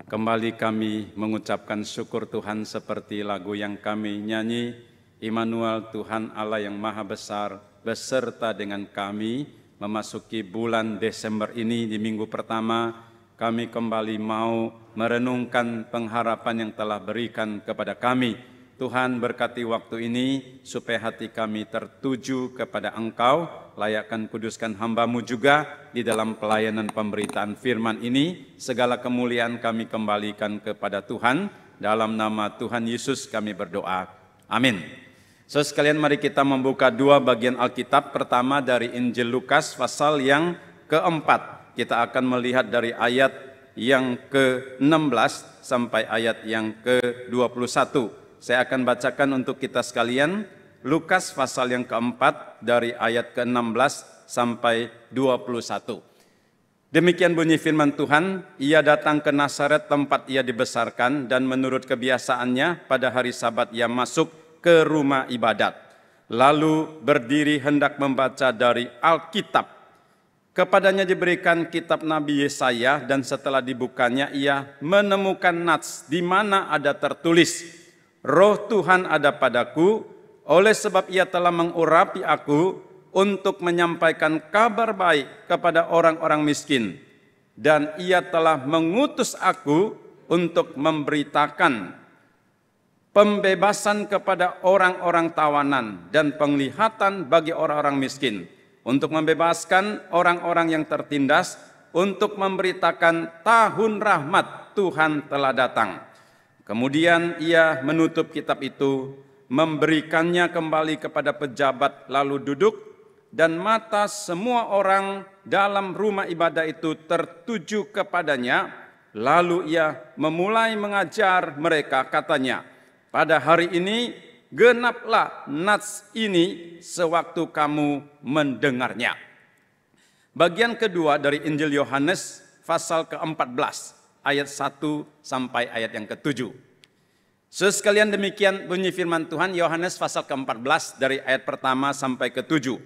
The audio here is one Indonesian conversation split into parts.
Kembali kami mengucapkan syukur Tuhan seperti lagu yang kami nyanyi, Immanuel Tuhan Allah yang Maha Besar beserta dengan kami. Memasuki bulan Desember ini di minggu pertama, kami kembali mau merenungkan pengharapan yang telah berikan kepada kami. Tuhan berkati waktu ini supaya hati kami tertuju kepada Engkau, layakkan kuduskan hamba-Mu juga di dalam pelayanan pemberitaan firman ini. Segala kemuliaan kami kembalikan kepada Tuhan, dalam nama Tuhan Yesus kami berdoa. Amin. Saudara sekalian, mari kita membuka dua bagian Alkitab. Pertama dari Injil Lukas pasal yang keempat. Kita akan melihat dari ayat yang ke-16 sampai ayat yang ke-21. Saya akan bacakan untuk kita sekalian Lukas pasal yang keempat dari ayat ke-16 sampai 21. Demikian bunyi firman Tuhan, ia datang ke Nazaret tempat ia dibesarkan dan menurut kebiasaannya pada hari Sabat ia masuk ke rumah ibadat. Lalu berdiri hendak membaca dari Alkitab. Kepadanya diberikan kitab Nabi Yesaya dan setelah dibukanya ia menemukan nats di mana ada tertulis, Roh Tuhan ada padaku, oleh sebab ia telah mengurapi aku untuk menyampaikan kabar baik kepada orang-orang miskin. Dan ia telah mengutus aku untuk memberitakan pembebasan kepada orang-orang tawanan dan penglihatan bagi orang-orang miskin. Untuk membebaskan orang-orang yang tertindas, untuk memberitakan tahun rahmat Tuhan telah datang. Kemudian ia menutup kitab itu, memberikannya kembali kepada pejabat lalu duduk, dan mata semua orang dalam rumah ibadah itu tertuju kepadanya. Lalu ia memulai mengajar mereka, katanya, pada hari ini genaplah nats ini sewaktu kamu mendengarnya. Bagian kedua dari Injil Yohanes pasal ke-14. Ayat 1 sampai ayat yang ke-7. Sekalian demikian bunyi firman Tuhan Yohanes pasal ke-14 dari ayat pertama sampai ke-7.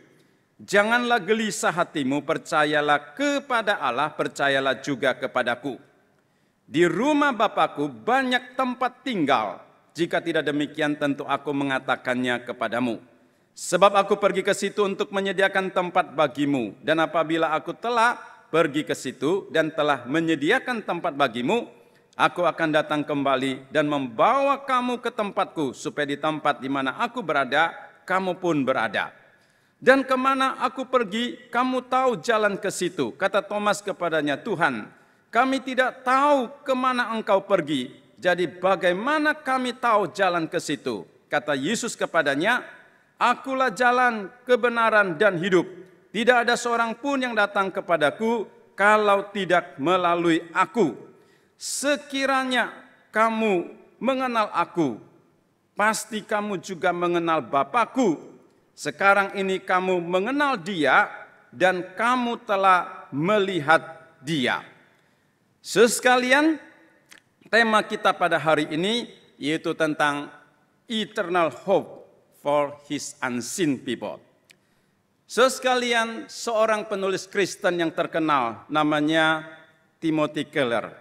Janganlah gelisah hatimu, percayalah kepada Allah, percayalah juga kepadaku. Di rumah Bapakku banyak tempat tinggal, jika tidak demikian tentu aku mengatakannya kepadamu. Sebab aku pergi ke situ untuk menyediakan tempat bagimu, dan apabila aku telah pergi ke situ dan telah menyediakan tempat bagimu, aku akan datang kembali dan membawa kamu ke tempatku, supaya di tempat di mana aku berada, kamu pun berada. Dan kemana aku pergi, kamu tahu jalan ke situ. Kata Thomas kepadanya, Tuhan, kami tidak tahu kemana engkau pergi, jadi bagaimana kami tahu jalan ke situ? Kata Yesus kepadanya, akulah jalan, kebenaran, dan hidup. Tidak ada seorang pun yang datang kepadaku kalau tidak melalui aku. Sekiranya kamu mengenal aku, pasti kamu juga mengenal Bapakku. Sekarang ini kamu mengenal Dia dan kamu telah melihat Dia. Sekalian, tema kita pada hari ini yaitu tentang eternal hope for His unseen people. Sekalian, seorang penulis Kristen yang terkenal namanya Timothy Keller.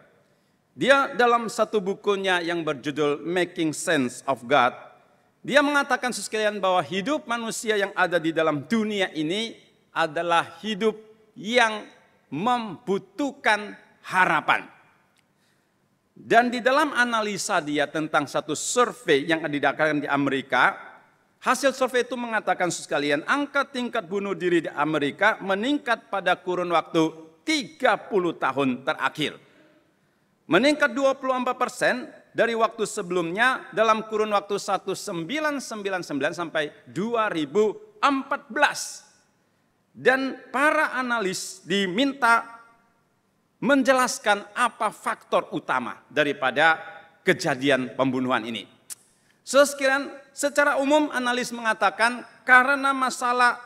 Dia dalam satu bukunya yang berjudul Making Sense of God, dia mengatakan sekalian bahwa hidup manusia yang ada di dalam dunia ini adalah hidup yang membutuhkan harapan. Dan di dalam analisa dia tentang satu survei yang diadakan di Amerika, hasil survei itu mengatakan sekalian, angka tingkat bunuh diri di Amerika meningkat pada kurun waktu 30 tahun terakhir. Meningkat 24% dari waktu sebelumnya dalam kurun waktu 1999 sampai 2014. Dan para analis diminta menjelaskan apa faktor utama daripada kejadian pembunuhan ini. Sekalian, secara umum analis mengatakan karena masalah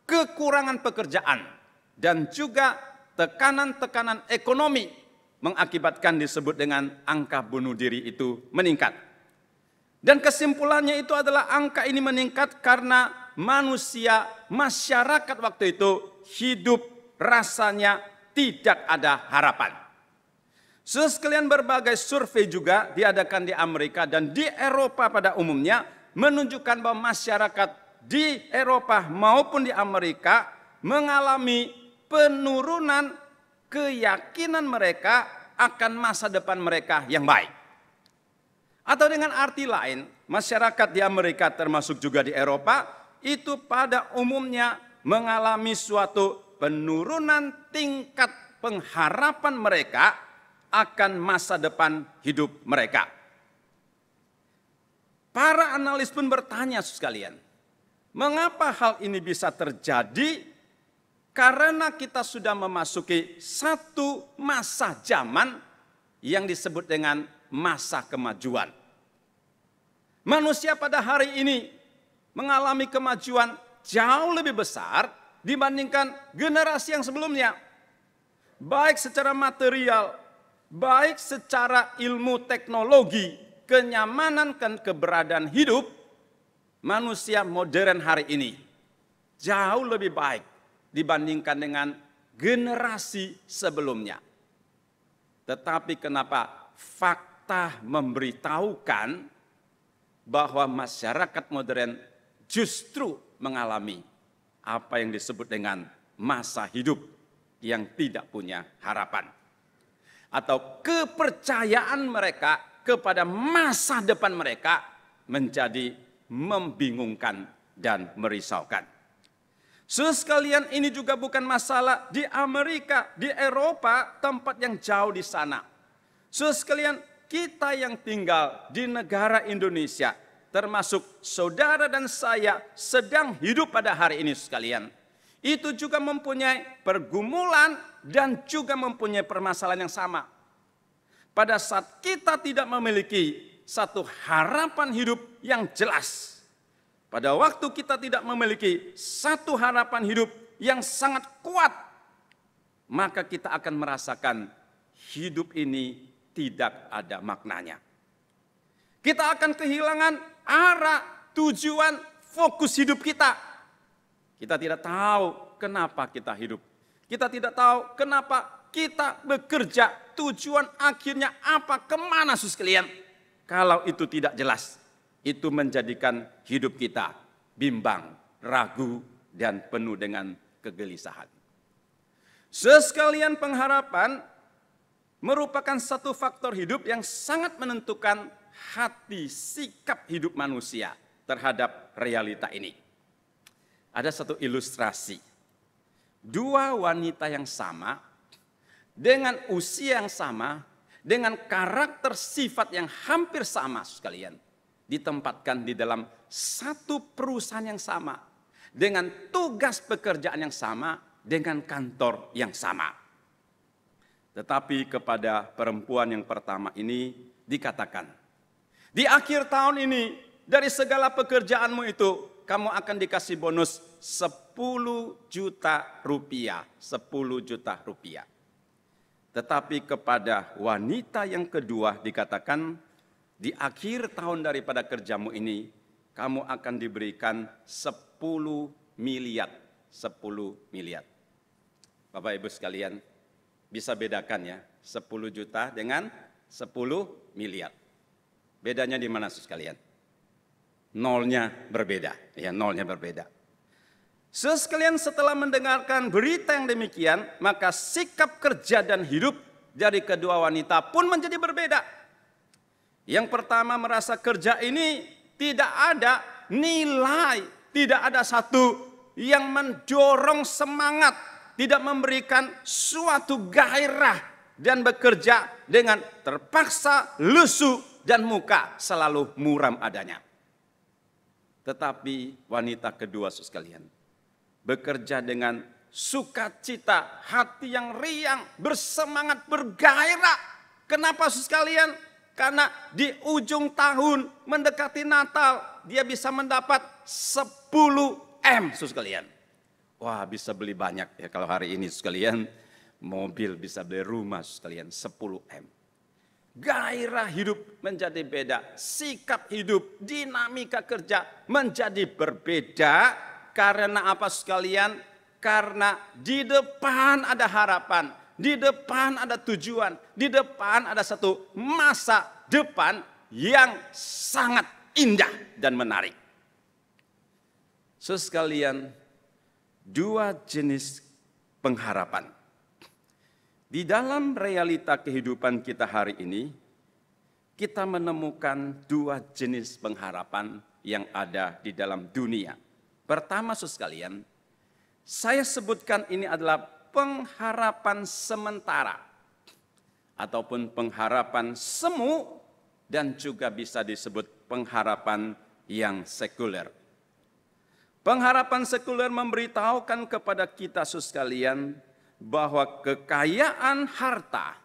kekurangan pekerjaan dan juga tekanan-tekanan ekonomi mengakibatkan disebut dengan angka bunuh diri itu meningkat. Dan kesimpulannya itu adalah angka ini meningkat karena masyarakat waktu itu hidup rasanya tidak ada harapan. Saudara sekalian, berbagai survei juga diadakan di Amerika dan di Eropa pada umumnya menunjukkan bahwa masyarakat di Eropa maupun di Amerika mengalami penurunan keyakinan mereka akan masa depan mereka yang baik. Atau dengan arti lain, masyarakat di Amerika termasuk juga di Eropa itu pada umumnya mengalami suatu penurunan tingkat pengharapan mereka akan masa depan hidup mereka. Para analis pun bertanya sekalian, mengapa hal ini bisa terjadi? Karena kita sudah memasuki satu masa zaman yang disebut dengan masa kemajuan. Manusia pada hari ini mengalami kemajuan jauh lebih besar dibandingkan generasi yang sebelumnya. Baik secara material, baik secara ilmu teknologi, kenyamanan dan keberadaan hidup, manusia modern hari ini jauh lebih baik dibandingkan dengan generasi sebelumnya. Tetapi kenapa fakta memberitahukan bahwa masyarakat modern justru mengalami apa yang disebut dengan masa hidup yang tidak punya harapan. Atau kepercayaan mereka kepada masa depan mereka menjadi membingungkan dan merisaukan. Saudara sekalian, ini juga bukan masalah di Amerika, di Eropa, tempat yang jauh di sana. Saudara sekalian, kita yang tinggal di negara Indonesia, termasuk saudara dan saya sedang hidup pada hari ini sekalian, itu juga mempunyai pergumulan dan juga mempunyai permasalahan yang sama. Pada saat kita tidak memiliki satu harapan hidup yang jelas, pada waktu kita tidak memiliki satu harapan hidup yang sangat kuat, maka kita akan merasakan hidup ini tidak ada maknanya. Kita akan kehilangan arah, tujuan, fokus hidup kita. Kita tidak tahu kenapa kita hidup. Kita tidak tahu kenapa kita bekerja. Tujuan akhirnya apa, kemana saudara sekalian. Kalau itu tidak jelas, itu menjadikan hidup kita bimbang, ragu, dan penuh dengan kegelisahan. Sekalian, pengharapan merupakan satu faktor hidup yang sangat menentukan hati, sikap hidup manusia terhadap realita ini. Ada satu ilustrasi. Dua wanita yang sama, dengan usia yang sama, dengan karakter sifat yang hampir sama sekalian, ditempatkan di dalam satu perusahaan yang sama, dengan tugas pekerjaan yang sama, dengan kantor yang sama. Tetapi kepada perempuan yang pertama ini dikatakan, di akhir tahun ini dari segala pekerjaanmu itu kamu akan dikasih bonus 10 juta rupiah. 10 juta rupiah. Tetapi kepada wanita yang kedua dikatakan, di akhir tahun daripada kerjamu ini, kamu akan diberikan 10 miliar. 10 miliar. Bapak Ibu sekalian, bisa bedakan ya, 10 juta dengan 10 miliar. Bedanya di mana sekalian? Nolnya berbeda. Ya, nolnya berbeda. Sekalian, setelah mendengarkan berita yang demikian, maka sikap kerja dan hidup dari kedua wanita pun menjadi berbeda. Yang pertama merasa kerja ini tidak ada nilai, tidak ada satu yang mendorong semangat, tidak memberikan suatu gairah dan bekerja dengan terpaksa, lesu dan muka selalu muram adanya. Tetapi wanita kedua sekalian bekerja dengan sukacita, hati yang riang, bersemangat, bergairah. Kenapa sekalian? Karena di ujung tahun mendekati Natal, dia bisa mendapat 10 M sekalian. Wah, bisa beli banyak ya kalau hari ini sekalian. Mobil bisa beli rumah sekalian, 10 M. Gairah hidup menjadi beda, sikap hidup, dinamika kerja menjadi berbeda. Karena apa sekalian? Karena di depan ada harapan, di depan ada tujuan, di depan ada satu masa depan yang sangat indah dan menarik. Saudara sekalian, dua jenis pengharapan. Di dalam realita kehidupan kita hari ini, kita menemukan dua jenis pengharapan yang ada di dalam dunia. Pertama, saudara sekalian, saya sebutkan ini adalah pengharapan sementara ataupun pengharapan semu dan juga bisa disebut pengharapan yang sekuler. Pengharapan sekuler memberitahukan kepada kita sekalian bahwa kekayaan harta,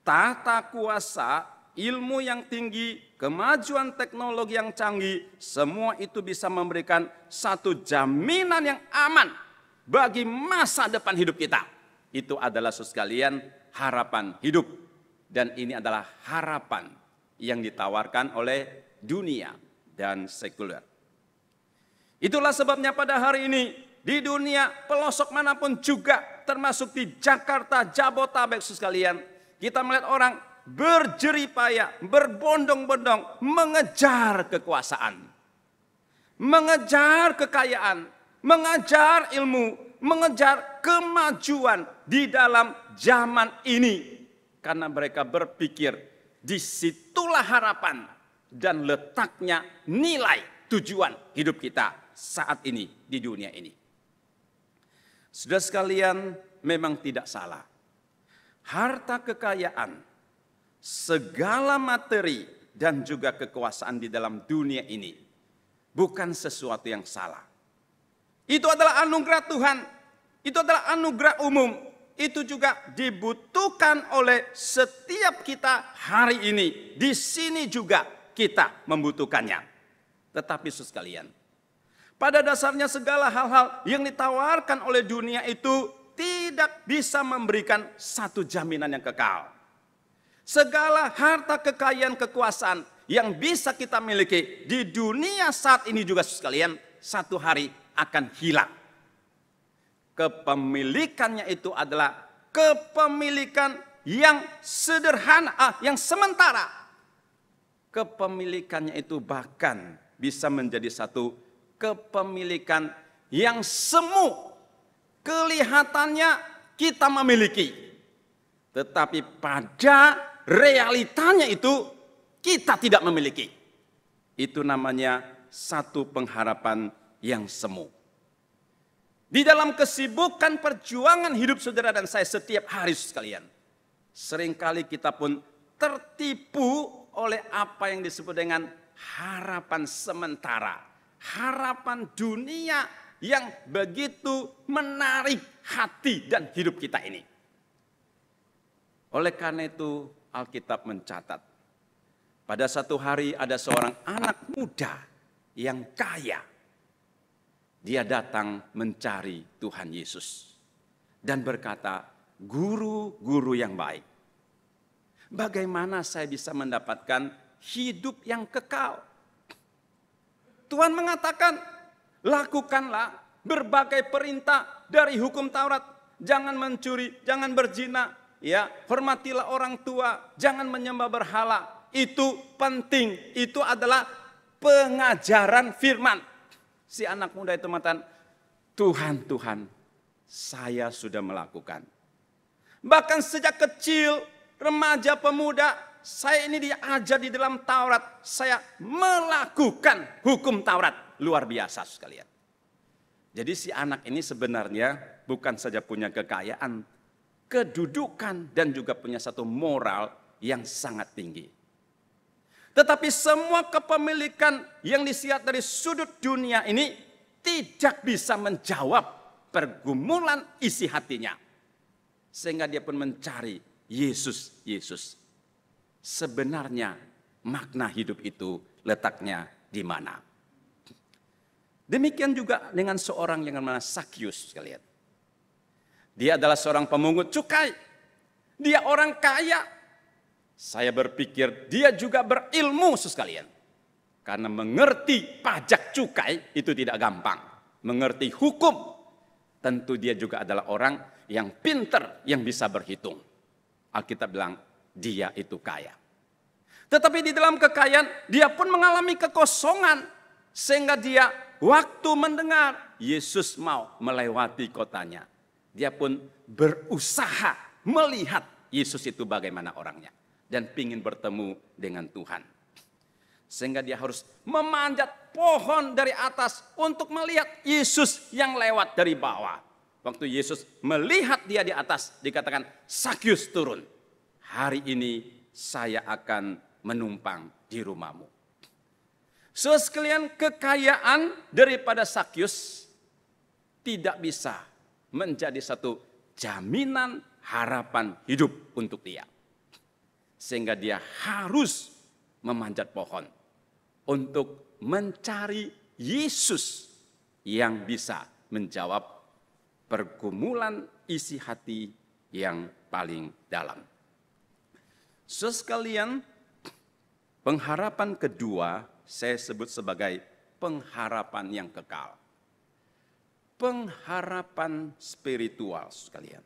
tata kuasa, ilmu yang tinggi, kemajuan teknologi yang canggih, semua itu bisa memberikan satu jaminan yang aman bagi masa depan hidup kita. Itu adalah sekalian harapan hidup. Dan ini adalah harapan yang ditawarkan oleh dunia dan sekuler. Itulah sebabnya pada hari ini di dunia pelosok manapun juga termasuk di Jakarta, Jabotabek sekalian, kita melihat orang berjeripaya, berbondong-bondong mengejar kekuasaan, mengejar kekayaan, mengejar ilmu, mengejar kemajuan di dalam zaman ini. Karena mereka berpikir disitulah harapan dan letaknya nilai tujuan hidup kita saat ini di dunia ini. Saudara sekalian, memang tidak salah. Harta kekayaan, segala materi dan juga kekuasaan di dalam dunia ini bukan sesuatu yang salah. Itu adalah anugerah Tuhan, itu adalah anugerah umum, itu juga dibutuhkan oleh setiap kita hari ini. Di sini juga kita membutuhkannya. Tetapi sekalian, pada dasarnya segala hal-hal yang ditawarkan oleh dunia itu tidak bisa memberikan satu jaminan yang kekal. Segala harta kekayaan kekuasaan yang bisa kita miliki di dunia saat ini juga sekalian satu hari akan hilang. Kepemilikannya itu adalah kepemilikan yang sederhana, yang sementara. Kepemilikannya itu bahkan bisa menjadi satu kepemilikan yang semu. Kelihatannya kita memiliki, tetapi pada realitanya itu kita tidak memiliki. Itu namanya satu pengharapan yang semu. Di dalam kesibukan perjuangan hidup saudara dan saya setiap hari sekalian, seringkali kita pun tertipu oleh apa yang disebut dengan harapan sementara, harapan dunia yang begitu menarik hati dan hidup kita ini. Oleh karena itu Alkitab mencatat, pada satu hari ada seorang anak muda yang kaya. Dia datang mencari Tuhan Yesus dan berkata, guru-guru yang baik, bagaimana saya bisa mendapatkan hidup yang kekal? Tuhan mengatakan, lakukanlah berbagai perintah dari hukum Taurat. Jangan mencuri, jangan berzina, ya, hormatilah orang tua, jangan menyembah berhala. Itu penting, itu adalah pengajaran firman. Si anak muda itu mengatakan, Tuhan, saya sudah melakukan. Bahkan sejak kecil, remaja, pemuda, saya ini diajar di dalam Taurat. Saya melakukan hukum Taurat. Luar biasa sekalian. Jadi si anak ini sebenarnya bukan saja punya kekayaan, kedudukan dan juga punya satu moral yang sangat tinggi. Tetapi semua kepemilikan yang dilihat dari sudut dunia ini tidak bisa menjawab pergumulan isi hatinya. Sehingga dia pun mencari Yesus. Sebenarnya makna hidup itu letaknya di mana? Demikian juga dengan seorang yang namanya Sakyus sekalian. Dia adalah seorang pemungut cukai. Dia orang kaya. Saya berpikir dia juga berilmu sekalian. Karena mengerti pajak cukai itu tidak gampang. Mengerti hukum. Tentu dia juga adalah orang yang pinter, yang bisa berhitung. Alkitab bilang dia itu kaya. Tetapi di dalam kekayaan dia pun mengalami kekosongan. Sehingga dia waktu mendengar Yesus mau melewati kotanya, dia pun berusaha melihat Yesus itu bagaimana orangnya. Dan ingin bertemu dengan Tuhan. Sehingga dia harus memanjat pohon dari atas untuk melihat Yesus yang lewat dari bawah. Waktu Yesus melihat dia di atas, dikatakan, Sakyus turun. Hari ini saya akan menumpang di rumahmu. Saudara sekalian, kekayaan daripada Sakyus tidak bisa menjadi satu jaminan harapan hidup untuk dia. Sehingga dia harus memanjat pohon untuk mencari Yesus yang bisa menjawab pergumulan isi hati yang paling dalam. Saudara sekalian, pengharapan kedua saya sebut sebagai pengharapan yang kekal. Pengharapan spiritual sekalian.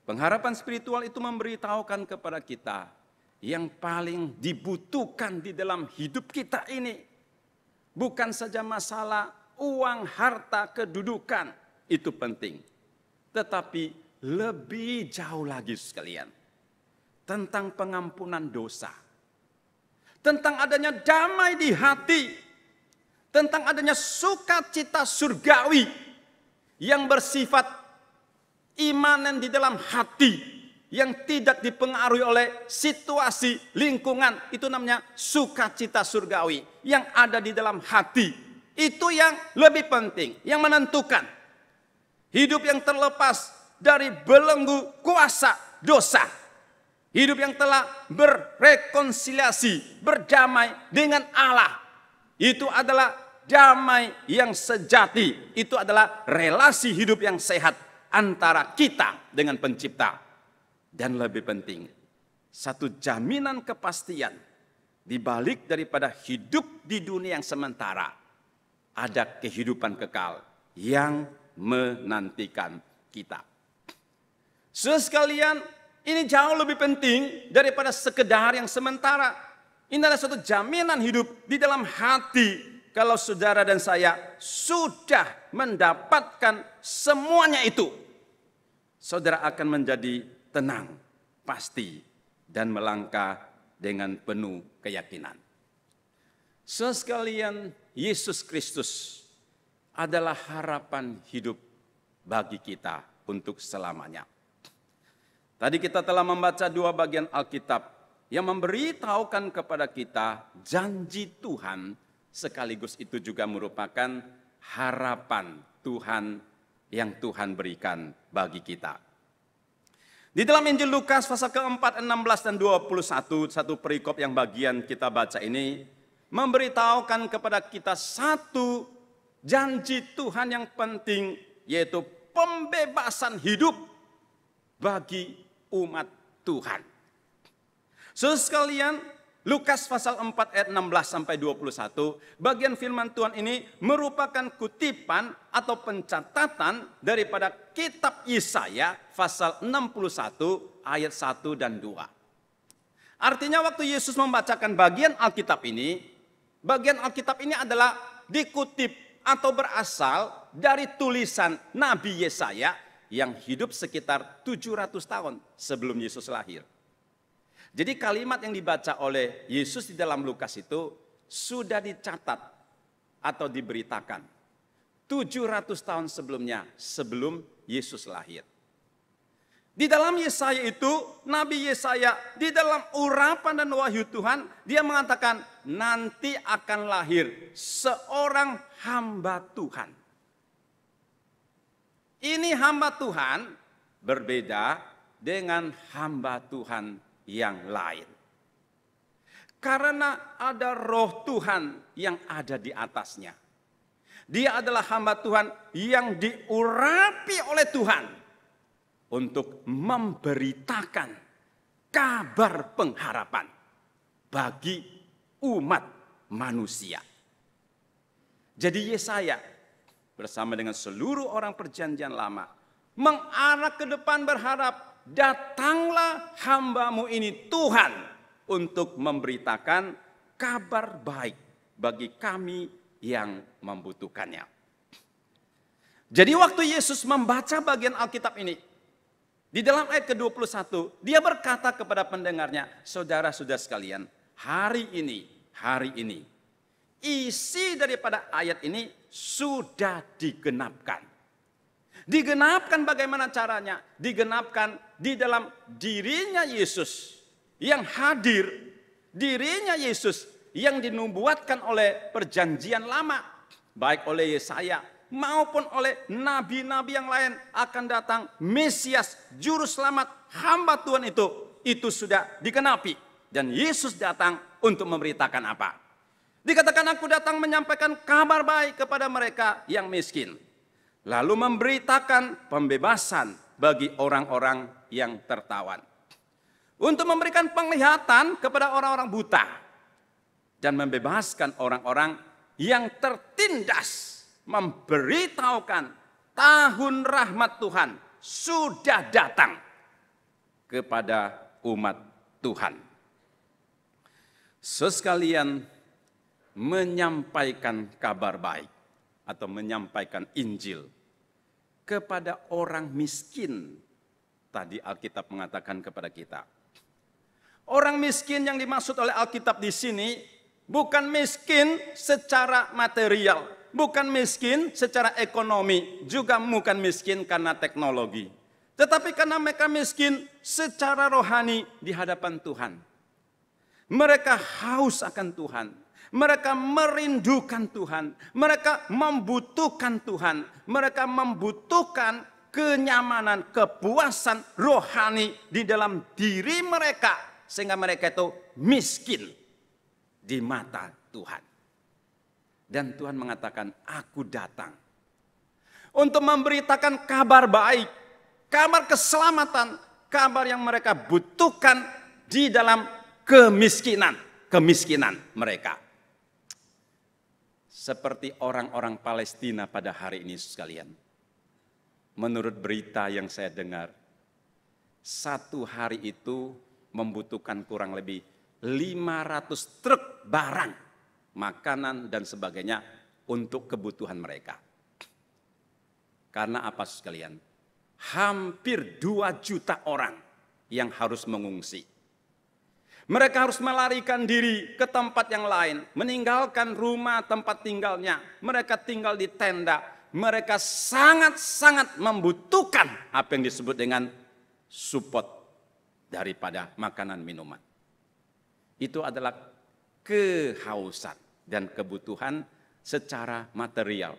Pengharapan spiritual itu memberitahukan kepada kita yang paling dibutuhkan di dalam hidup kita ini. Bukan saja masalah uang, harta, kedudukan, itu penting. Tetapi lebih jauh lagi sekalian. Tentang pengampunan dosa. Tentang adanya damai di hati. Tentang adanya sukacita surgawi yang bersifat imanen di dalam hati. Yang tidak dipengaruhi oleh situasi lingkungan. Itu namanya sukacita surgawi. Yang ada di dalam hati. Itu yang lebih penting. Yang menentukan. Hidup yang terlepas dari belenggu kuasa dosa. Hidup yang telah berrekonsiliasi, berdamai dengan Allah. Itu adalah damai yang sejati. Itu adalah relasi hidup yang sehat antara kita dengan pencipta. Dan lebih penting, satu jaminan kepastian di balik daripada hidup di dunia yang sementara. Ada kehidupan kekal yang menantikan kita. Sekalian, ini jauh lebih penting daripada sekedar yang sementara. Ini adalah suatu jaminan hidup di dalam hati. Kalau saudara dan saya sudah mendapatkan semuanya itu, saudara akan menjadi tenang, pasti, dan melangkah dengan penuh keyakinan. Sekalian, Yesus Kristus adalah harapan hidup bagi kita untuk selamanya. Tadi kita telah membaca dua bagian Alkitab yang memberitahukan kepada kita janji Tuhan, sekaligus itu juga merupakan harapan Tuhan yang Tuhan berikan bagi kita. Di dalam Injil Lukas pasal keempat, 16 dan 21, satu perikop yang bagian kita baca ini memberitahukan kepada kita satu janji Tuhan yang penting, yaitu pembebasan hidup bagi umat Tuhan. Saudara sekalian, Lukas pasal 4 ayat 16 sampai 21, bagian firman Tuhan ini merupakan kutipan atau pencatatan daripada kitab Yesaya pasal 61 ayat 1 dan 2. Artinya waktu Yesus membacakan bagian Alkitab ini adalah dikutip atau berasal dari tulisan Nabi Yesaya yang hidup sekitar 700 tahun sebelum Yesus lahir. Jadi kalimat yang dibaca oleh Yesus di dalam Lukas itu sudah dicatat atau diberitakan 700 tahun sebelumnya, sebelum Yesus lahir. Di dalam Yesaya itu, Nabi Yesaya di dalam urapan dan wahyu Tuhan, dia mengatakan nanti akan lahir seorang hamba Tuhan. Ini hamba Tuhan berbeda dengan hamba Tuhan yang lain. Karena ada roh Tuhan yang ada di atasnya. Dia adalah hamba Tuhan yang diurapi oleh Tuhan untuk memberitakan kabar pengharapan bagi umat manusia. Jadi Yesaya bersama dengan seluruh orang perjanjian lama mengarah ke depan berharap, datanglah hamba-Mu ini Tuhan untuk memberitakan kabar baik bagi kami yang membutuhkannya. Jadi waktu Yesus membaca bagian Alkitab ini, di dalam ayat ke-21, dia berkata kepada pendengarnya, saudara-saudara sekalian, hari ini, isi daripada ayat ini sudah digenapkan. Digenapkan bagaimana caranya? Digenapkan di dalam dirinya Yesus yang hadir, dirinya Yesus yang dinubuatkan oleh perjanjian lama, baik oleh Yesaya maupun oleh nabi-nabi yang lain akan datang Mesias, juru selamat, hamba Tuhan itu sudah digenapi. Dan Yesus datang untuk memberitakan apa? Dikatakan aku datang menyampaikan kabar baik kepada mereka yang miskin. Lalu memberitakan pembebasan bagi orang-orang yang tertawan. Untuk memberikan penglihatan kepada orang-orang buta. Dan membebaskan orang-orang yang tertindas. Memberitahukan tahun rahmat Tuhan sudah datang kepada umat Tuhan. Sekalian menyampaikan kabar baik atau menyampaikan Injil kepada orang miskin. Tadi Alkitab mengatakan kepada kita. Orang miskin yang dimaksud oleh Alkitab di sini bukan miskin secara material, bukan miskin secara ekonomi, juga bukan miskin karena teknologi. Tetapi karena mereka miskin secara rohani di hadapan Tuhan. Mereka haus akan Tuhan. Mereka merindukan Tuhan. Mereka membutuhkan Tuhan. Mereka membutuhkan kenyamanan, kepuasan rohani di dalam diri mereka. Sehingga mereka itu miskin di mata Tuhan. Dan Tuhan mengatakan, aku datang untuk memberitakan kabar baik, kabar keselamatan, kabar yang mereka butuhkan di dalam kemiskinan mereka. Seperti orang-orang Palestina pada hari ini sekalian. Menurut berita yang saya dengar, satu hari itu membutuhkan kurang lebih 500 truk barang, makanan dan sebagainya untuk kebutuhan mereka. Karena apa sekalian? Hampir 2 juta orang yang harus mengungsi. Mereka harus melarikan diri ke tempat yang lain, meninggalkan rumah tempat tinggalnya. Mereka tinggal di tenda. Mereka sangat-sangat membutuhkan apa yang disebut dengan support daripada makanan minuman. Itu adalah kehausan dan kebutuhan secara material.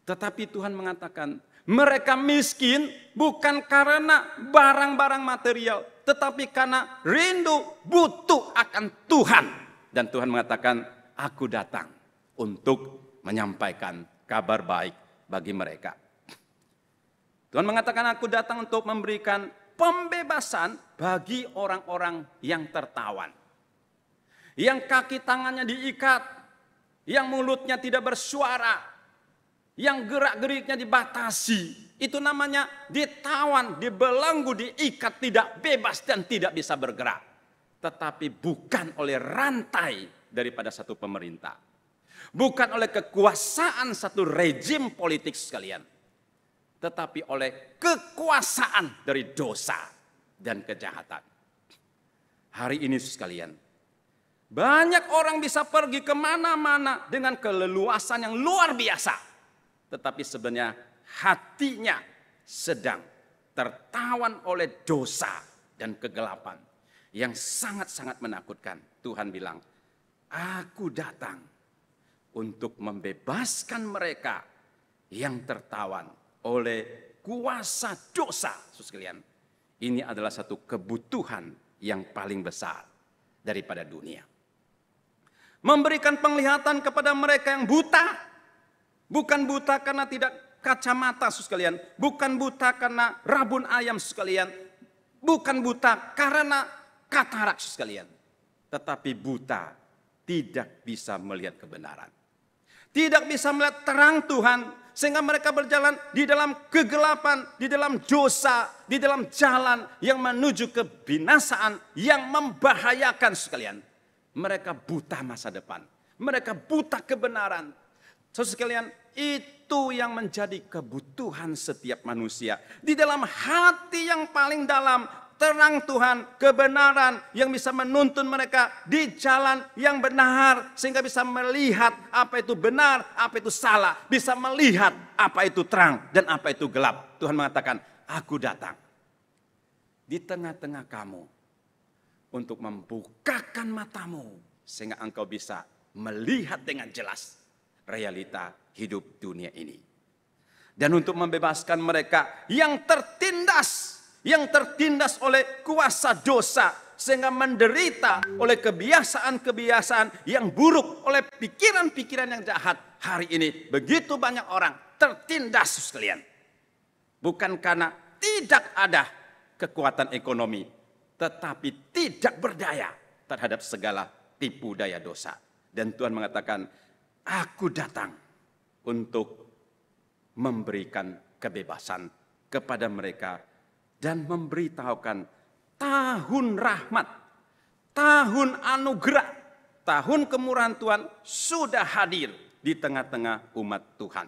Tetapi Tuhan mengatakan, mereka miskin bukan karena barang-barang material, tetapi karena rindu butuh akan Tuhan. Dan Tuhan mengatakan, aku datang untuk menyampaikan kabar baik bagi mereka. Tuhan mengatakan, aku datang untuk memberikan pembebasan bagi orang-orang yang tertawan. Yang kaki tangannya diikat, yang mulutnya tidak bersuara, yang gerak-geriknya dibatasi. Itu namanya ditawan, dibelenggu, diikat, tidak bebas dan tidak bisa bergerak. Tetapi bukan oleh rantai daripada satu pemerintah. Bukan oleh kekuasaan satu rejim politik sekalian. Tetapi oleh kekuasaan dari dosa dan kejahatan. Hari ini sekalian, banyak orang bisa pergi kemana-mana dengan keleluasan yang luar biasa. Tetapi sebenarnya hatinya sedang tertawan oleh dosa dan kegelapan yang sangat-sangat menakutkan. Tuhan bilang, aku datang untuk membebaskan mereka yang tertawan oleh kuasa dosa. Saudara sekalian, ini adalah satu kebutuhan yang paling besar daripada dunia. Memberikan penglihatan kepada mereka yang buta. Bukan buta karena tidak kacamata sekalian. Bukan buta karena rabun ayam sekalian. Bukan buta karena katarak sekalian. Tetapi buta tidak bisa melihat kebenaran. Tidak bisa melihat terang Tuhan. Sehingga mereka berjalan di dalam kegelapan, di dalam dosa, di dalam jalan yang menuju kebinasaan, yang membahayakan sekalian. Mereka buta masa depan. Mereka buta kebenaran. Saudara sekalian, itu yang menjadi kebutuhan setiap manusia. Di dalam hati yang paling dalam, terang Tuhan, kebenaran yang bisa menuntun mereka di jalan yang benar. Sehingga bisa melihat apa itu benar, apa itu salah. Bisa melihat apa itu terang dan apa itu gelap. Tuhan mengatakan, aku datang di tengah-tengah kamu untuk membukakan matamu. Sehingga engkau bisa melihat dengan jelas realita hidup dunia ini. Dan untuk membebaskan mereka yang tertindas oleh kuasa dosa, sehingga menderita oleh kebiasaan-kebiasaan yang buruk, oleh pikiran-pikiran yang jahat. Hari ini begitu banyak orang tertindas sekalian. Bukan karena tidak ada kekuatan ekonomi, tetapi tidak berdaya terhadap segala tipu daya dosa. Dan Tuhan mengatakan, aku datang untuk memberikan kebebasan kepada mereka dan memberitahukan tahun rahmat, tahun anugerah, tahun kemurahan Tuhan sudah hadir di tengah-tengah umat Tuhan.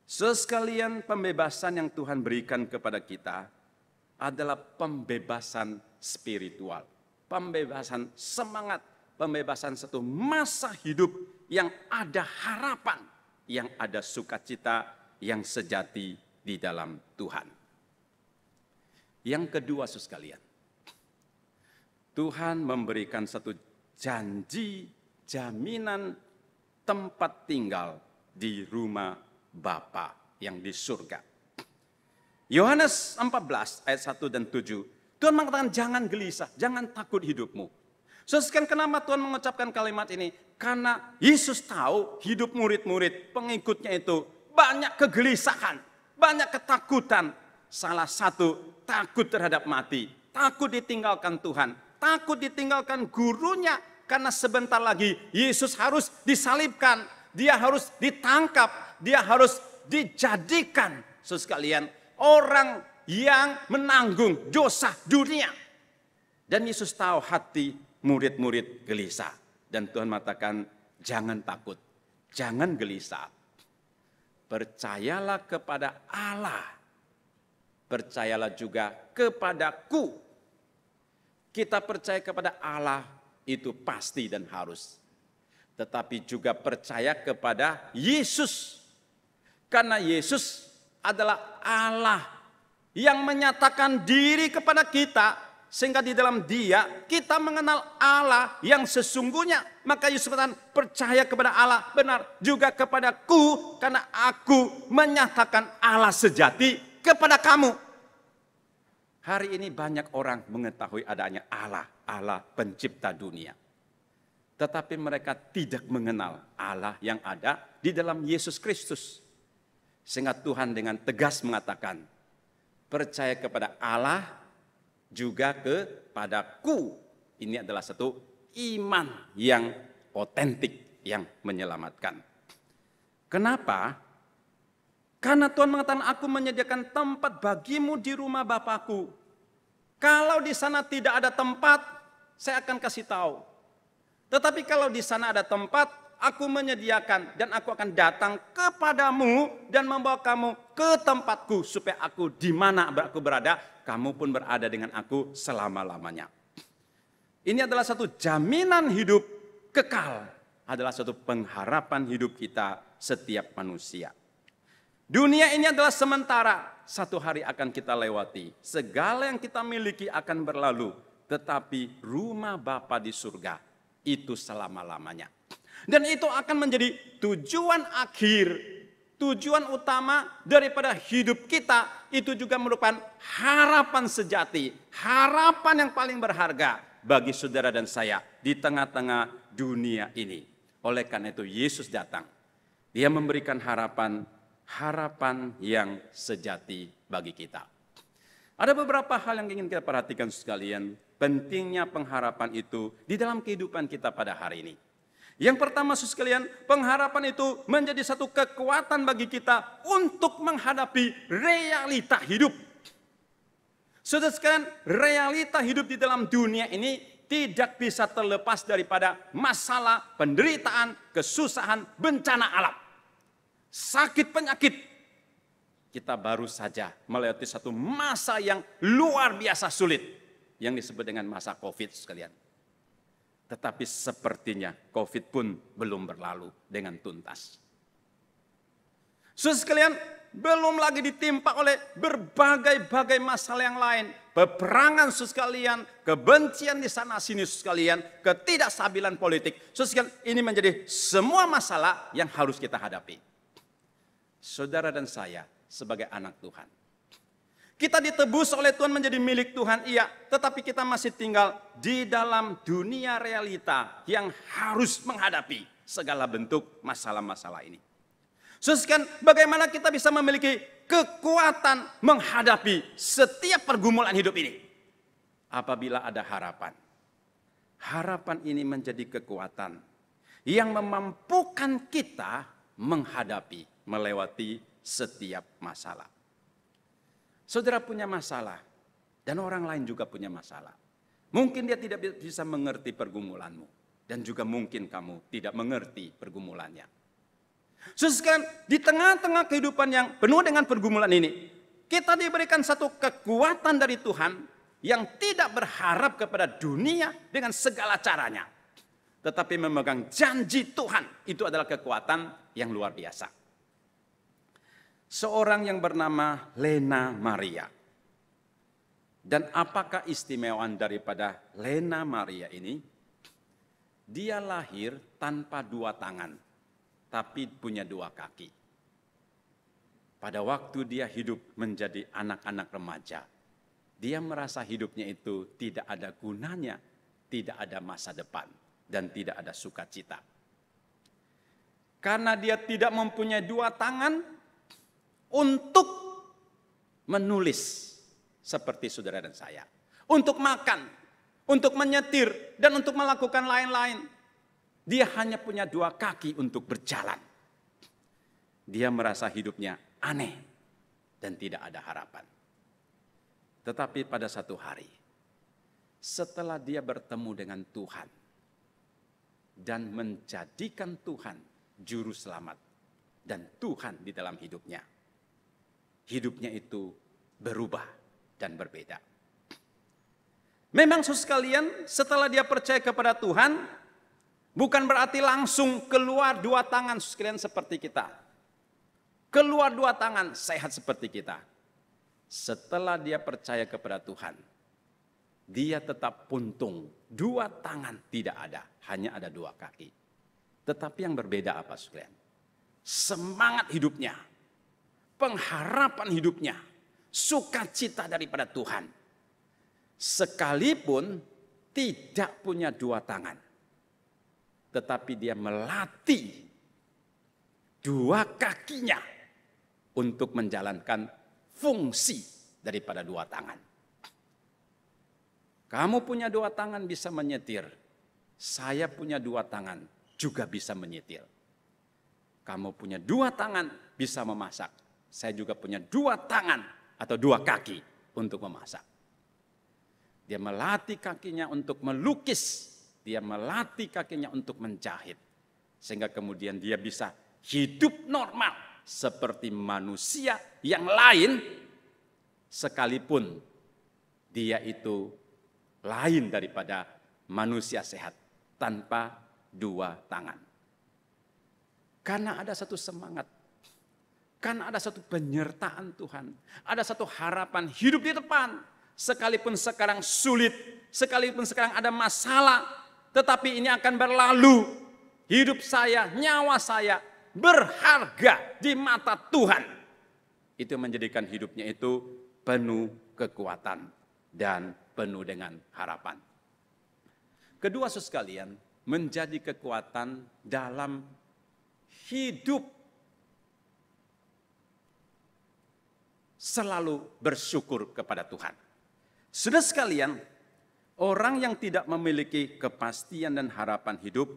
Sekalian, pembebasan yang Tuhan berikan kepada kita adalah pembebasan spiritual, pembebasan semangat, pembebasan satu masa hidup yang ada harapan, yang ada sukacita yang sejati di dalam Tuhan. Yang kedua, saudara sekalian, Tuhan memberikan satu janji, jaminan tempat tinggal di rumah Bapa yang di surga. Yohanes 14 ayat 1 dan 7. Tuhan mengatakan jangan gelisah, jangan takut hidupmu. Saudara, kenapa Tuhan mengucapkan kalimat ini? Karena Yesus tahu hidup murid-murid, pengikutnya itu banyak kegelisahan, banyak ketakutan. Salah satu, takut terhadap mati, takut ditinggalkan Tuhan, takut ditinggalkan gurunya. Karena sebentar lagi Yesus harus disalibkan, dia harus ditangkap, dia harus dijadikan, saudara sekalian, orang yang menanggung dosa dunia. Dan Yesus tahu hati murid-murid gelisah. Dan Tuhan mengatakan, jangan takut, jangan gelisah. Percayalah kepada Allah. Percayalah juga kepadaku. Kita percaya kepada Allah itu pasti dan harus. Tetapi juga percaya kepada Yesus. Karena Yesus adalah Allah yang menyatakan diri kepada kita. Sehingga di dalam Dia kita mengenal Allah yang sesungguhnya. Maka Yesus mengatakan, percaya kepada Allah benar, juga kepadaku, karena aku menyatakan Allah sejati kepada kamu. Hari ini banyak orang mengetahui adanya Allah, Allah pencipta dunia. Tetapi mereka tidak mengenal Allah yang ada di dalam Yesus Kristus. Sehingga Tuhan dengan tegas mengatakan, percaya kepada Allah juga kepadaku. Ini adalah satu iman yang otentik, yang menyelamatkan. Kenapa? Karena Tuhan mengatakan, aku menyediakan tempat bagimu di rumah Bapakku. Kalau di sana tidak ada tempat, saya akan kasih tahu. Tetapi kalau di sana ada tempat, aku menyediakan dan aku akan datang kepadamu dan membawa kamu ke tempatku. Supaya aku di mana aku berada, kamu pun berada dengan aku selama-lamanya. Ini adalah satu jaminan hidup kekal. Adalah satu pengharapan hidup kita setiap manusia. Dunia ini adalah sementara, satu hari akan kita lewati. Segala yang kita miliki akan berlalu, tetapi rumah Bapa di surga itu selama-lamanya. Dan itu akan menjadi tujuan akhir, tujuan utama daripada hidup kita. Itu juga merupakan harapan sejati, harapan yang paling berharga bagi saudara dan saya di tengah-tengah dunia ini. Oleh karena itu Yesus datang, Dia memberikan harapan yang sejati bagi kita. Ada beberapa hal yang ingin kita perhatikan sekalian. Pentingnya pengharapan itu di dalam kehidupan kita pada hari ini. Yang pertama, saudara sekalian, pengharapan itu menjadi satu kekuatan bagi kita untuk menghadapi realita hidup. Saudara sekalian, realita hidup di dalam dunia ini tidak bisa terlepas daripada masalah, penderitaan, kesusahan, bencana alam. Sakit penyakit. Kita baru saja melewati satu masa yang luar biasa sulit, yang disebut dengan masa COVID sekalian. Tetapi sepertinya COVID pun belum berlalu dengan tuntas. Saudara sekalian, belum lagi ditimpa oleh berbagai-bagai masalah yang lain. Peperangan saudara sekalian, kebencian di sana sini saudara sekalian, ketidakstabilan politik. Saudara sekalian, ini menjadi semua masalah yang harus kita hadapi. Saudara dan saya sebagai anak Tuhan, kita ditebus oleh Tuhan menjadi milik Tuhan, iya. Tetapi kita masih tinggal di dalam dunia realita yang harus menghadapi segala bentuk masalah-masalah ini. Saudara, bagaimana kita bisa memiliki kekuatan menghadapi setiap pergumulan hidup ini? Apabila ada harapan. Harapan ini menjadi kekuatan yang memampukan kita menghadapi, melewati setiap masalah. Saudara punya masalah dan orang lain juga punya masalah. Mungkin dia tidak bisa mengerti pergumulanmu dan juga mungkin kamu tidak mengerti pergumulannya. Saudara, di tengah-tengah kehidupan yang penuh dengan pergumulan ini, kita diberikan satu kekuatan dari Tuhan yang tidak berharap kepada dunia dengan segala caranya. Tetapi memegang janji Tuhan, itu adalah kekuatan yang luar biasa. Seorang yang bernama Lena Maria. Dan apakah istimewaan daripada Lena Maria ini? Dia lahir tanpa dua tangan, tapi punya dua kaki. Pada waktu dia hidup menjadi anak-anak remaja, dia merasa hidupnya itu tidak ada gunanya, tidak ada masa depan, dan tidak ada sukacita. Karena dia tidak mempunyai dua tangan untuk menulis seperti saudara dan saya, untuk makan, untuk menyetir, dan untuk melakukan lain-lain. Dia hanya punya dua kaki untuk berjalan. Dia merasa hidupnya aneh dan tidak ada harapan. Tetapi pada satu hari, setelah dia bertemu dengan Tuhan dan menjadikan Tuhan juru selamat dan Tuhan di dalam hidupnya, hidupnya itu berubah dan berbeda. Memang saudara sekalian, setelah dia percaya kepada Tuhan, bukan berarti langsung keluar dua tangan sekalian seperti kita. Keluar dua tangan sehat seperti kita. Setelah dia percaya kepada Tuhan, dia tetap puntung. Dua tangan tidak ada, hanya ada dua kaki. Tetapi yang berbeda apa sekalian? Semangat hidupnya, pengharapan hidupnya, sukacita daripada Tuhan. Sekalipun tidak punya dua tangan, tetapi dia melatih dua kakinya untuk menjalankan fungsi daripada dua tangan. Kamu punya dua tangan bisa menyetir. Saya punya dua tangan juga bisa menyetir. Kamu punya dua tangan bisa memasak. Saya juga punya dua tangan atau dua kaki untuk memasak. Dia melatih kakinya untuk melukis. Dia melatih kakinya untuk menjahit. Sehingga kemudian dia bisa hidup normal seperti manusia yang lain, sekalipun dia itu lain daripada manusia sehat tanpa dua tangan. Karena ada satu semangat, karena ada satu penyertaan Tuhan, ada satu harapan hidup di depan. Sekalipun sekarang sulit, sekalipun sekarang ada masalah, tetapi ini akan berlalu. Hidup saya, nyawa saya berharga di mata Tuhan. Itu menjadikan hidupnya itu penuh kekuatan dan penuh dengan harapan. Kedua saudara sekalian, menjadi kekuatan dalam hidup selalu bersyukur kepada Tuhan. Saudara sekalian, orang yang tidak memiliki kepastian dan harapan hidup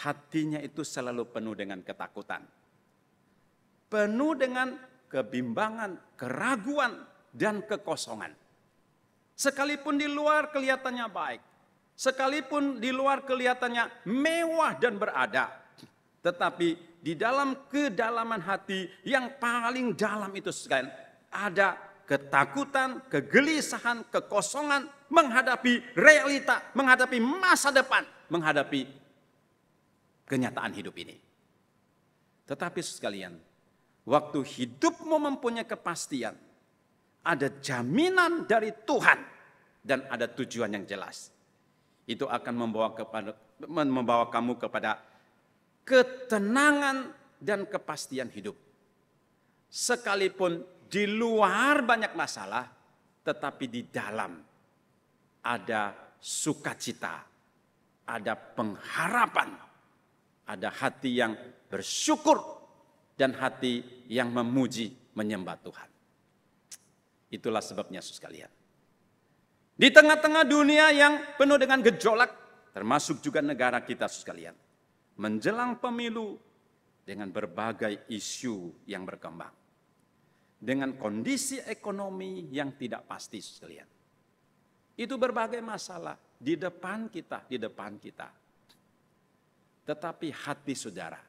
hatinya itu selalu penuh dengan ketakutan. Penuh dengan kebimbangan, keraguan, dan kekosongan. Sekalipun di luar kelihatannya baik, sekalipun di luar kelihatannya mewah dan berada, tetapi di dalam kedalaman hati yang paling dalam itu sekalian, ada ketakutan, kegelisahan, kekosongan menghadapi realita, menghadapi masa depan, menghadapi kenyataan hidup ini. Tetapi sekalian, waktu hidupmu mempunyai kepastian, ada jaminan dari Tuhan dan ada tujuan yang jelas. Itu akan membawa kamu kepada ketenangan dan kepastian hidup. Sekalipun di luar banyak masalah, tetapi di dalam ada sukacita, ada pengharapan, ada hati yang bersyukur dan hati yang memuji menyembah Tuhan. Itulah sebabnya saudara sekalian. Di tengah-tengah dunia yang penuh dengan gejolak, termasuk juga negara kita saudara sekalian, menjelang pemilu dengan berbagai isu yang berkembang, dengan kondisi ekonomi yang tidak pasti saudara sekalian. Itu berbagai masalah di depan kita. Tetapi hati saudara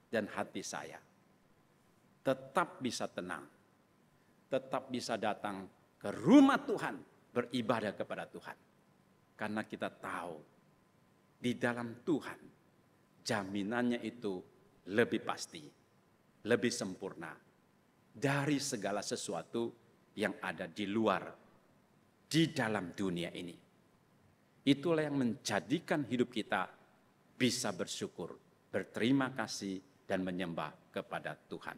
dan hati saya tetap bisa tenang, tetap bisa datang ke rumah Tuhan, beribadah kepada Tuhan. Karena kita tahu di dalam Tuhan jaminannya itu lebih pasti, lebih sempurna dari segala sesuatu yang ada di luar, di dalam dunia ini. Itulah yang menjadikan hidup kita bisa bersyukur, berterima kasih, dan menyembah kepada Tuhan.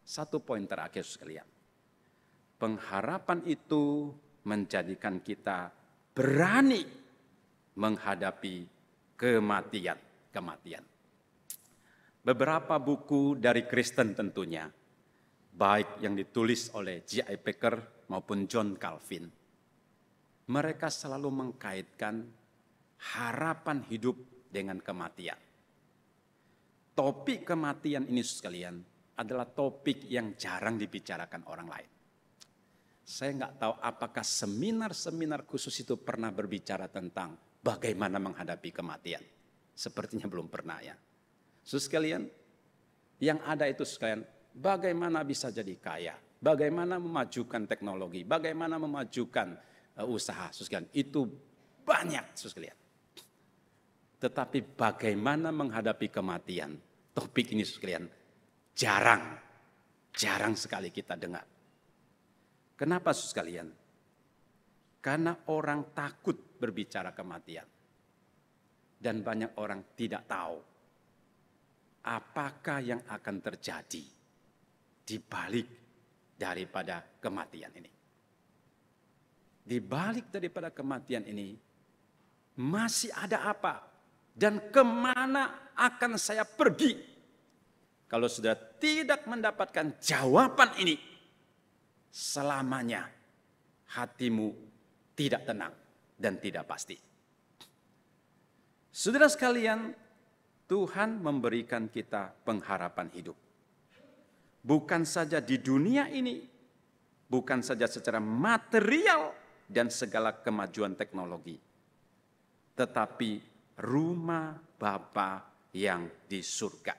Satu poin terakhir sekalian. Pengharapan itu menjadikan kita berani menghadapi kematian. Beberapa buku dari Kristen tentunya, baik yang ditulis oleh J.I. Packer maupun John Calvin, mereka selalu mengkaitkan harapan hidup dengan kematian. Topik kematian ini sekalian adalah topik yang jarang dibicarakan orang lain. Saya nggak tahu apakah seminar-seminar khusus itu pernah berbicara tentang bagaimana menghadapi kematian. Sepertinya belum pernah ya. Saudara sekalian, yang ada itu sekalian, bagaimana bisa jadi kaya, bagaimana memajukan teknologi, bagaimana memajukan usaha, saudara sekalian. Itu banyak, saudara sekalian. Tetapi bagaimana menghadapi kematian, topik ini sekalian jarang sekali kita dengar. Kenapa sekalian? Karena orang takut berbicara kematian. Dan banyak orang tidak tahu apakah yang akan terjadi di balik daripada kematian ini. Di balik daripada kematian ini masih ada apa? Dan kemana akan saya pergi? Kalau sudah tidak mendapatkan jawaban ini, selamanya hatimu tidak tenang dan tidak pasti. Saudara sekalian, Tuhan memberikan kita pengharapan hidup. Bukan saja di dunia ini, bukan saja secara material dan segala kemajuan teknologi, tetapi rumah Bapa yang di surga.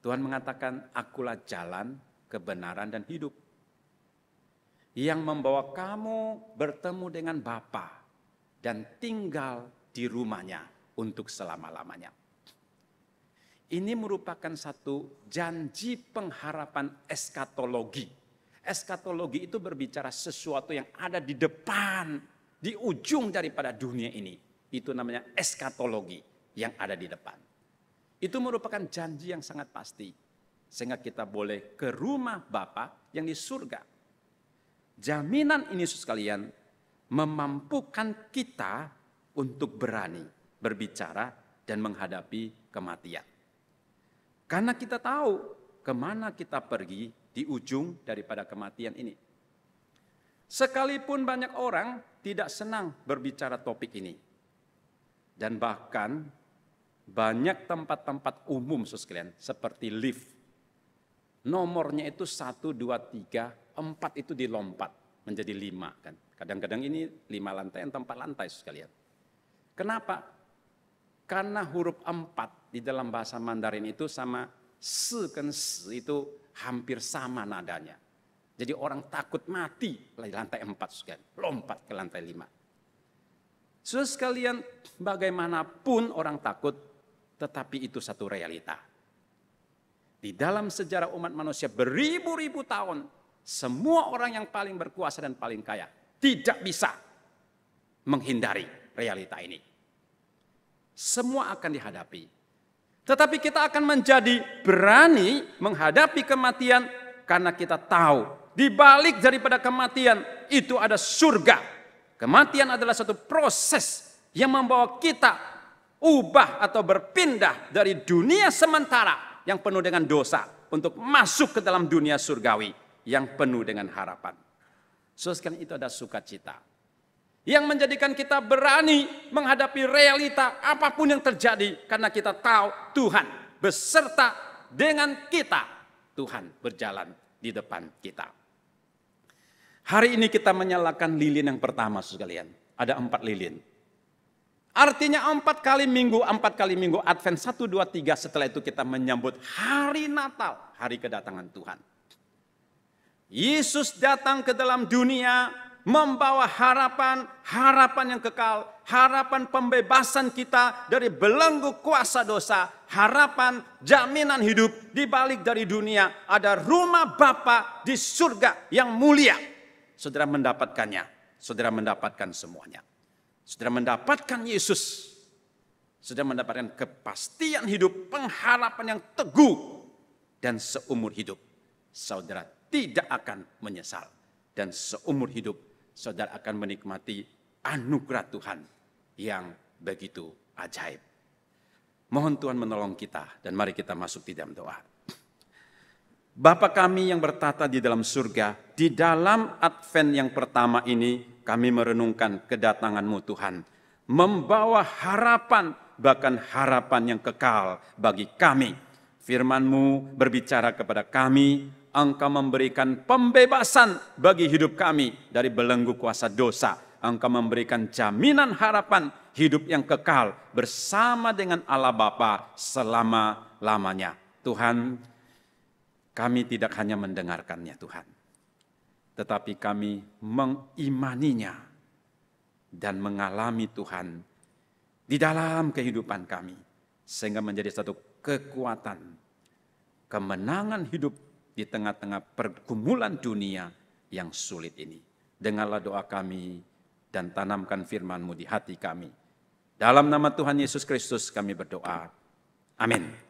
Tuhan mengatakan, akulah jalan, kebenaran, dan hidup. Yang membawa kamu bertemu dengan Bapa dan tinggal di rumahnya untuk selama-lamanya. Ini merupakan satu janji pengharapan eskatologi. Eskatologi itu berbicara sesuatu yang ada di depan, di ujung daripada dunia ini. Itu namanya eskatologi yang ada di depan. Itu merupakan janji yang sangat pasti. Sehingga kita boleh ke rumah Bapa yang di surga. Jaminan ini sekalian memampukan kita untuk berani berbicara dan menghadapi kematian. Karena kita tahu kemana kita pergi di ujung daripada kematian ini. Sekalipun banyak orang tidak senang berbicara topik ini. Dan bahkan Banyak tempat-tempat umum sekalian, seperti lift. Nomornya itu 1, 2, 3, 4 itu dilompat menjadi 5 kan. Kadang-kadang ini 5 lantai, 4 lantai sekalian. Kenapa? Karena huruf 4 di dalam bahasa Mandarin itu sama se kan se itu hampir sama nadanya. Jadi orang takut mati di lantai 4 sekalian, lompat ke lantai 5. Saudara sekalian, bagaimanapun orang takut, tetapi itu satu realita. Di dalam sejarah umat manusia beribu-ribu tahun, semua orang yang paling berkuasa dan paling kaya tidak bisa menghindari realita ini. Semua akan dihadapi. Tetapi kita akan menjadi berani menghadapi kematian karena kita tahu di balik daripada kematian itu ada surga. Kematian adalah satu proses yang membawa kita ubah atau berpindah dari dunia sementara yang penuh dengan dosa untuk masuk ke dalam dunia surgawi yang penuh dengan harapan. Saudara, itu ada sukacita yang menjadikan kita berani menghadapi realita apapun yang terjadi karena kita tahu Tuhan beserta dengan kita. Tuhan berjalan di depan kita. Hari ini kita menyalakan lilin yang pertama sekalian. Ada 4 lilin. Artinya 4 kali minggu Advent 1, 2, 3 setelah itu kita menyambut hari Natal, hari kedatangan Tuhan. Yesus datang ke dalam dunia membawa harapan yang kekal, harapan pembebasan kita dari belenggu kuasa dosa, harapan jaminan hidup di balik dari dunia. Ada rumah Bapa di surga yang mulia. Saudara mendapatkannya, saudara mendapatkan semuanya. Saudara mendapatkan Yesus, saudara mendapatkan kepastian hidup, pengharapan yang teguh, dan seumur hidup saudara tidak akan menyesal. Dan seumur hidup saudara akan menikmati anugerah Tuhan yang begitu ajaib. Mohon Tuhan menolong kita dan mari kita masuk di dalam doa. Bapa kami yang bertata di dalam surga, di dalam Advent yang pertama ini kami merenungkan kedatangan-Mu Tuhan. Membawa harapan, bahkan harapan yang kekal bagi kami. Firman-Mu berbicara kepada kami, Engkau memberikan pembebasan bagi hidup kami dari belenggu kuasa dosa. Engkau memberikan jaminan harapan hidup yang kekal bersama dengan Allah Bapa selama-lamanya. Tuhan, kami tidak hanya mendengarkannya Tuhan, tetapi kami mengimaninya dan mengalami Tuhan di dalam kehidupan kami. Sehingga menjadi satu kekuatan, kemenangan hidup di tengah-tengah pergumulan dunia yang sulit ini. Dengarlah doa kami dan tanamkan firman-Mu di hati kami. Dalam nama Tuhan Yesus Kristus kami berdoa. Amin.